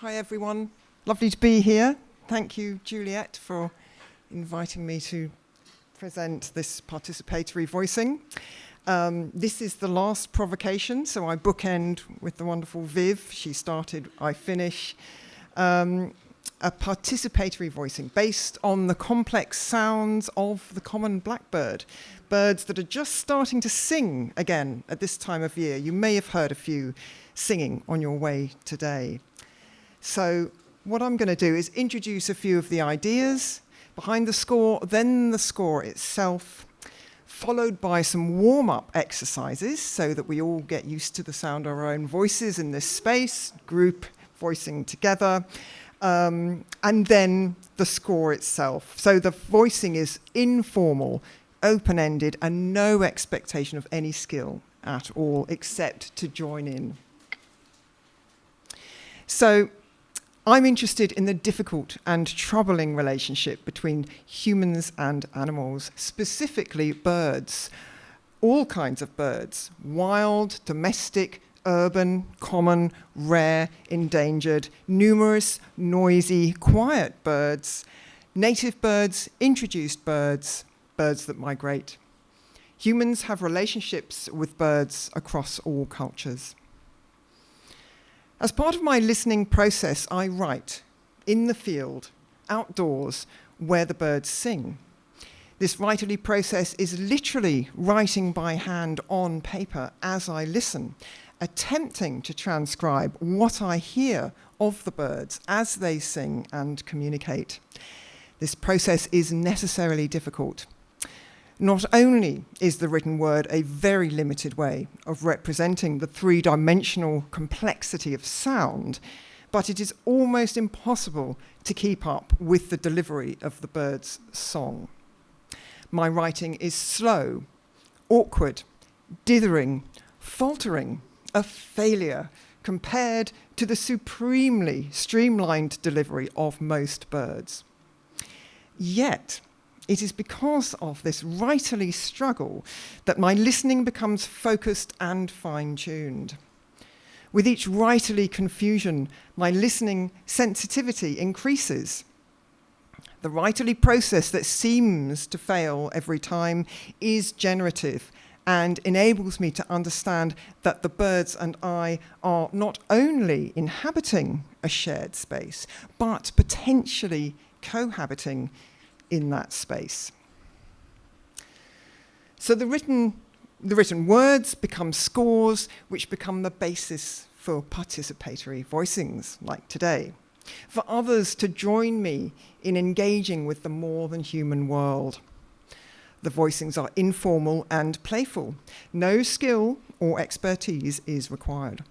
Hi everyone, lovely to be here. Thank you, Juliet, for inviting me to present this participatory voicing. This is the last provocation, so I bookend with the wonderful Viv. She started, I finish. A participatory voicing based on the complex sounds of the common blackbird, birds that are just starting to sing again at this time of year. You may have heard a few singing on your way today. So what I'm going to do is introduce a few of the ideas behind the score, then the score itself, followed by some warm-up exercises so that we all get used to the sound of our own voices in this space, group voicing together, and then the score itself. So the voicing is informal, open-ended, and no expectation of any skill at all, except to join in. So I'm interested in the difficult and troubling relationship between humans and animals, specifically birds, all kinds of birds, wild, domestic, urban, common, rare, endangered, numerous, noisy, quiet birds, native birds, introduced birds, birds that migrate. Humans have relationships with birds across all cultures. As part of my listening process, I write in the field, outdoors, where the birds sing. This writerly process is literally writing by hand on paper as I listen, attempting to transcribe what I hear of the birds as they sing and communicate. This process is necessarily difficult. Not only is the written word a very limited way of representing the three-dimensional complexity of sound, but it is almost impossible to keep up with the delivery of the bird's song. My writing is slow, awkward, dithering, faltering, a failure compared to the supremely streamlined delivery of most birds. Yet, it is because of this writerly struggle that my listening becomes focused and fine-tuned. With each writerly confusion, my listening sensitivity increases. The writerly process that seems to fail every time is generative and enables me to understand that the birds and I are not only inhabiting a shared space, but potentially cohabiting in that space. So the written words become scores, which become the basis for participatory voicings, like today, for others to join me in engaging with the more than human world. The voicings are informal and playful. No skill or expertise is required.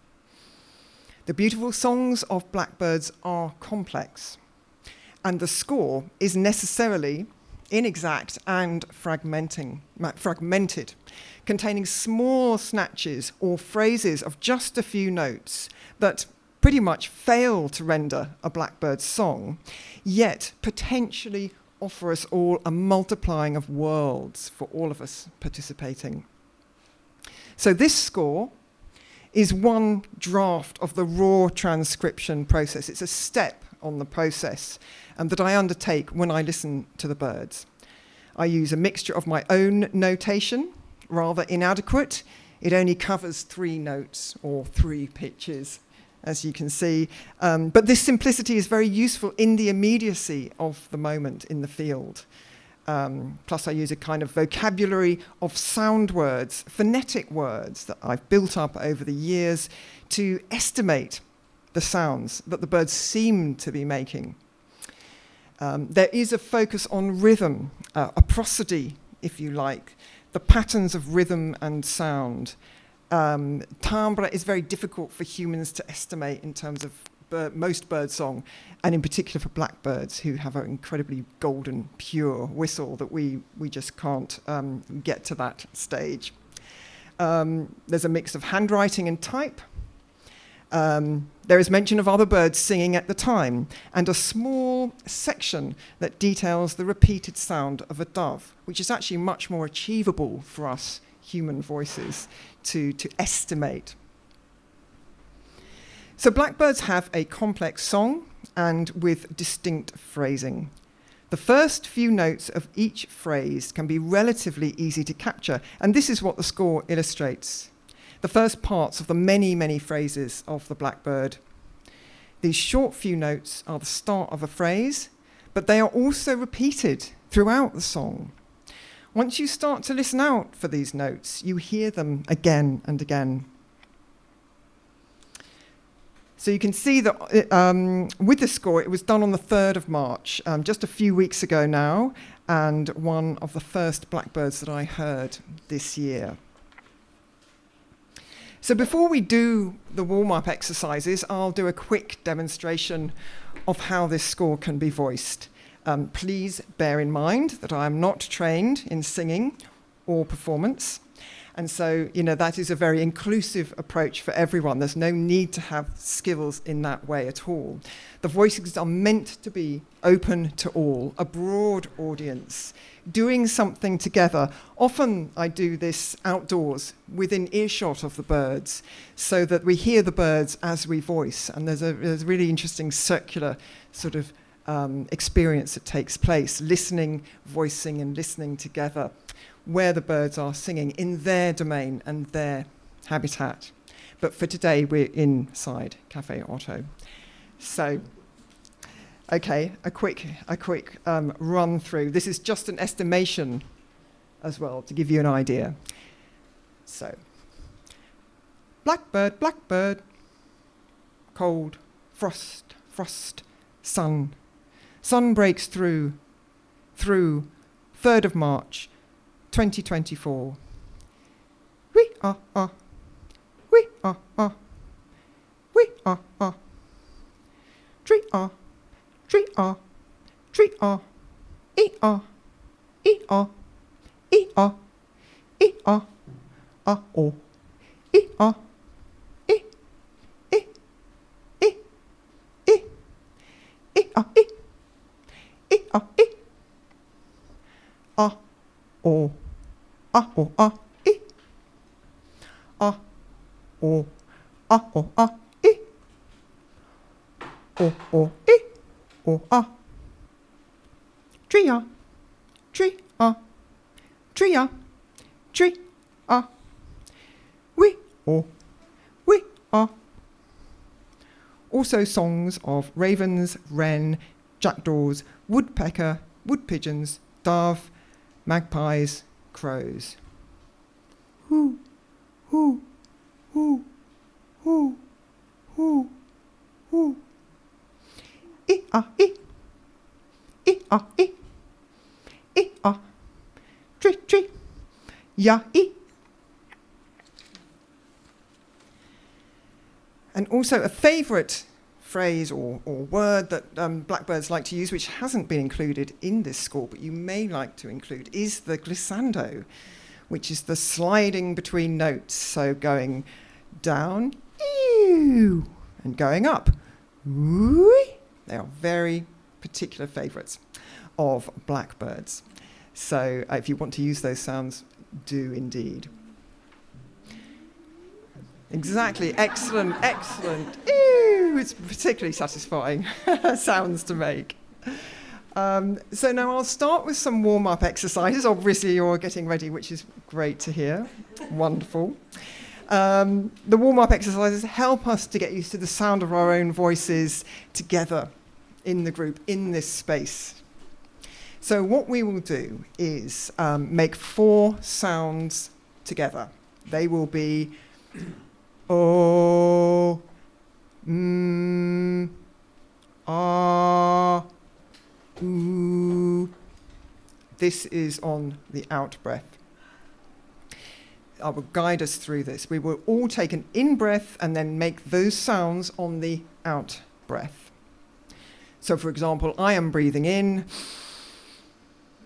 The beautiful songs of blackbirds are complex, and the score is necessarily inexact and fragmented, containing small snatches or phrases of just a few notes that pretty much fail to render a blackbird song, yet potentially offer us all a multiplying of worlds for all of us participating. So this score is one draft of the raw transcription process. It's a step on the process that I undertake when I listen to the birds. I use a mixture of my own notation, rather inadequate. It only covers 3 notes or 3 pitches, as you can see. But this simplicity is very useful in the immediacy of the moment in the field. Plus I use a kind of vocabulary of sound words, phonetic words that I've built up over the years to estimate the sounds that the birds seem to be making. There is a focus on rhythm, a prosody, if you like, the patterns of rhythm and sound. Timbre is very difficult for humans to estimate in terms of most bird song, and in particular for blackbirds who have an incredibly golden, pure whistle that we just can't get to that stage. There's a mix of handwriting and type. There is mention of other birds singing at the time, and a small section that details the repeated sound of a dove, which is actually much more achievable for us human voices to estimate. So blackbirds have a complex song and with distinct phrasing. The first few notes of each phrase can be relatively easy to capture, and this is what the score illustrates. The first parts of the many, many phrases of the blackbird. These short few notes are the start of a phrase, but they are also repeated throughout the song. Once you start to listen out for these notes, you hear them again and again. So you can see that with the score, it was done on the 3rd of March, just a few weeks ago now, and one of the first blackbirds that I heard this year. So before we do the warm-up exercises, I'll do a quick demonstration of how this score can be voiced. Please bear in mind that I am not trained in singing or performance. And so, that is a very inclusive approach for everyone. There's no need to have skills in that way at all. The voices are meant to be open to all, a broad audience, doing something together. Often I do this outdoors, within earshot of the birds, so that we hear the birds as we voice. And there's a really interesting circular sort of experience that takes place, listening, voicing, and listening together, where the birds are singing in their domain and their habitat. But for today, we're inside Cafe OTO. So, okay, a quick run through. This is just an estimation as well, to give you an idea. So, blackbird, blackbird, cold, frost, frost, sun. Sun breaks through, 3rd of March, 2024. We are, we are, we are. Tree are, tree are, tree are, e are, e are, e are, e are, o, e are, e, e, e, e, e are, e, e are, e, a, o, a, e, a, o, e, o, e, o, a. Tria, tria, tria, tria. We, o, we are. Also songs of ravens, wren, jackdaws, woodpecker, wood pigeons, dove, magpies, crows. Hoo, hoo, hoo, hoo, hoo, hoo. E a e, e a e, e a, tree tree, ya e. And also a favourite phrase or word that blackbirds like to use, which hasn't been included in this score, but you may like to include, is the glissando, which is the sliding between notes. So going down, ew, and going up, woo. They are very particular favourites of blackbirds. So if you want to use those sounds, do indeed. Exactly, excellent, excellent. Ew, it's particularly satisfying sounds to make. So now I'll start with some warm-up exercises. Obviously you're getting ready, which is great to hear. Wonderful. The warm-up exercises help us to get used to the sound of our own voices together in the group, in this space. So what we will do is make 4 sounds together. They will be O, ah, oo. This is on the out breath. I will guide us through this. We will all take an in breath and then make those sounds on the out breath. So for example, I am breathing in,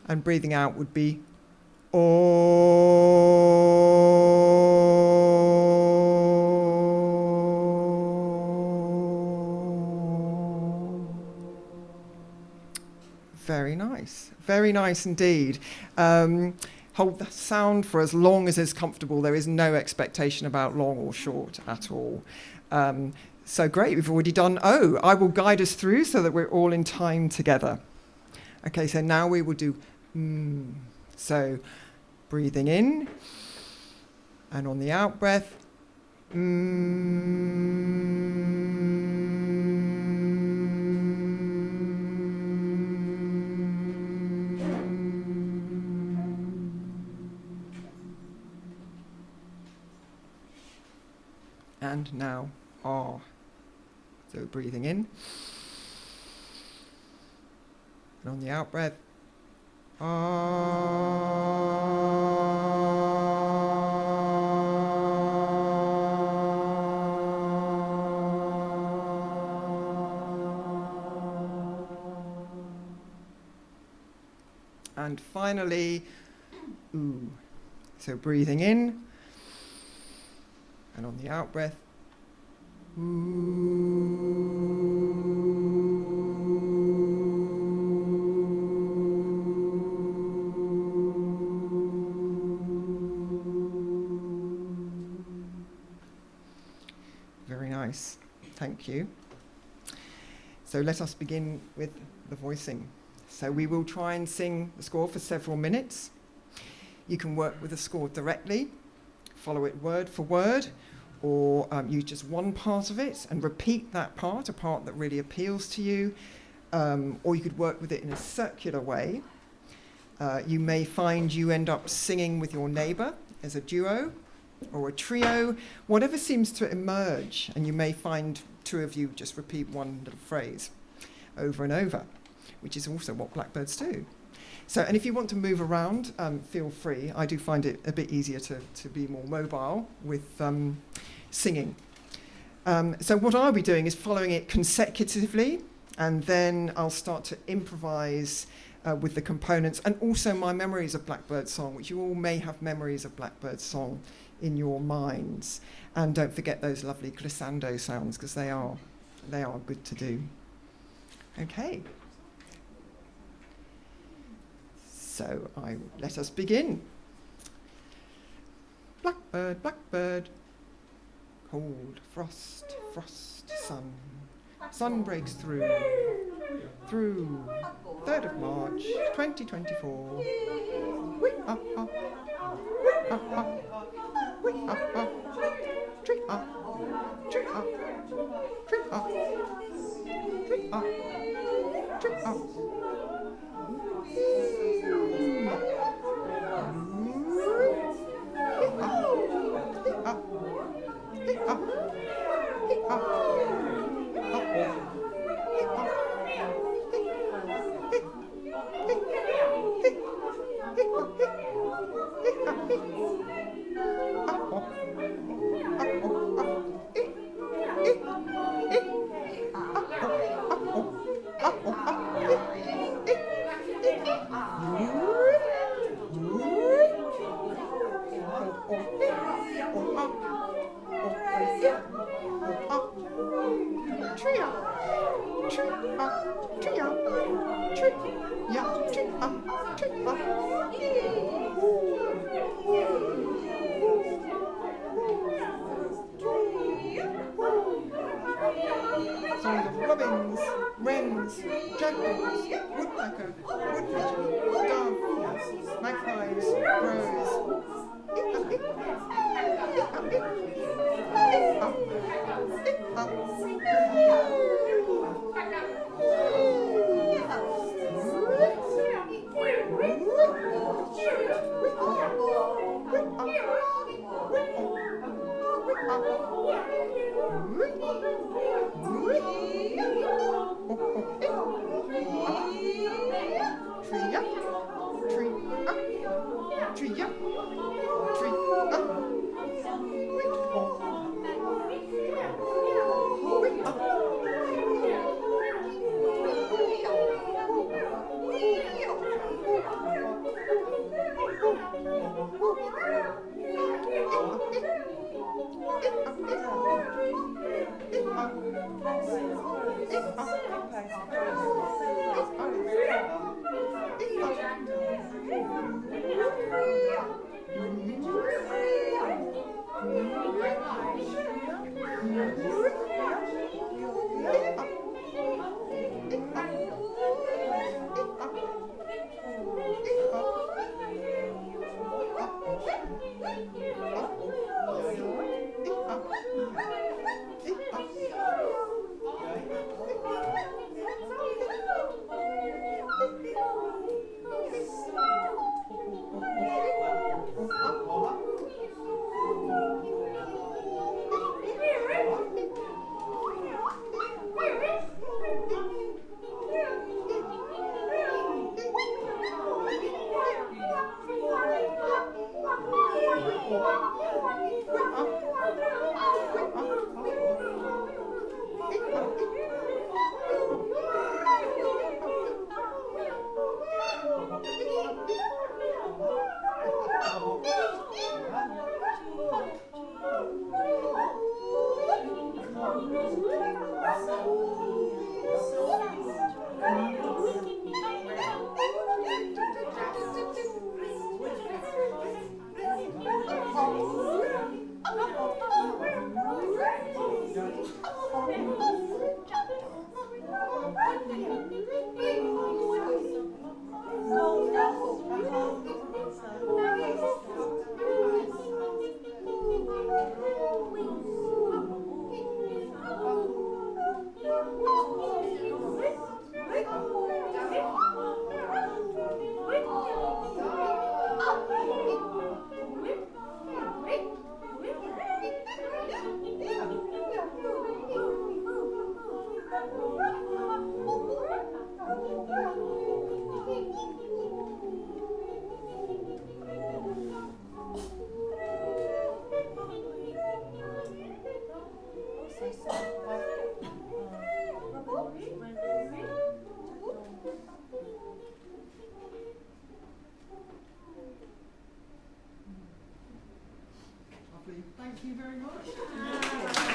and breathing out would be Very nice. Very nice indeed. Hold the sound for as long as is comfortable. There is no expectation about long or short at all. So great, we've already done O. I will guide us through so that we're all in time together. Okay, so now we will do So breathing in, and on the out breath, and now ah. So breathing in, and on the out breath, and finally, ooh. So breathing in, and on the out breath, Very nice, thank you. So let us begin with the voicing. So we will try and sing the score for several minutes. You can work with the score directly, follow it word for word, or use just one part of it and repeat that part, a part that really appeals to you, or you could work with it in a circular way. You may find you end up singing with your neighbour as a duo or a trio, whatever seems to emerge, and you may find two of you just repeat one little phrase over and over, which is also what blackbirds do. So, and if you want to move around, feel free. I do find it a bit easier to be more mobile with singing. So what I'll be doing is following it consecutively, and then I'll start to improvise with the components, and also my memories of Blackbird Song, which you all may have memories of Blackbird Song in your minds. And don't forget those lovely glissando sounds, because they are good to do. Okay. So let us begin. Blackbird, blackbird, cold, frost, frost, sun breaks through, 3rd of March, 2024. Wee up, up, wee up, up, wee up, up, tree up, tree up, tree up, tree up, tree up. Songs of robins, wrens, jackdaws, woodpecker, woodpigeon, dove, magpies, crows. Thank you very much.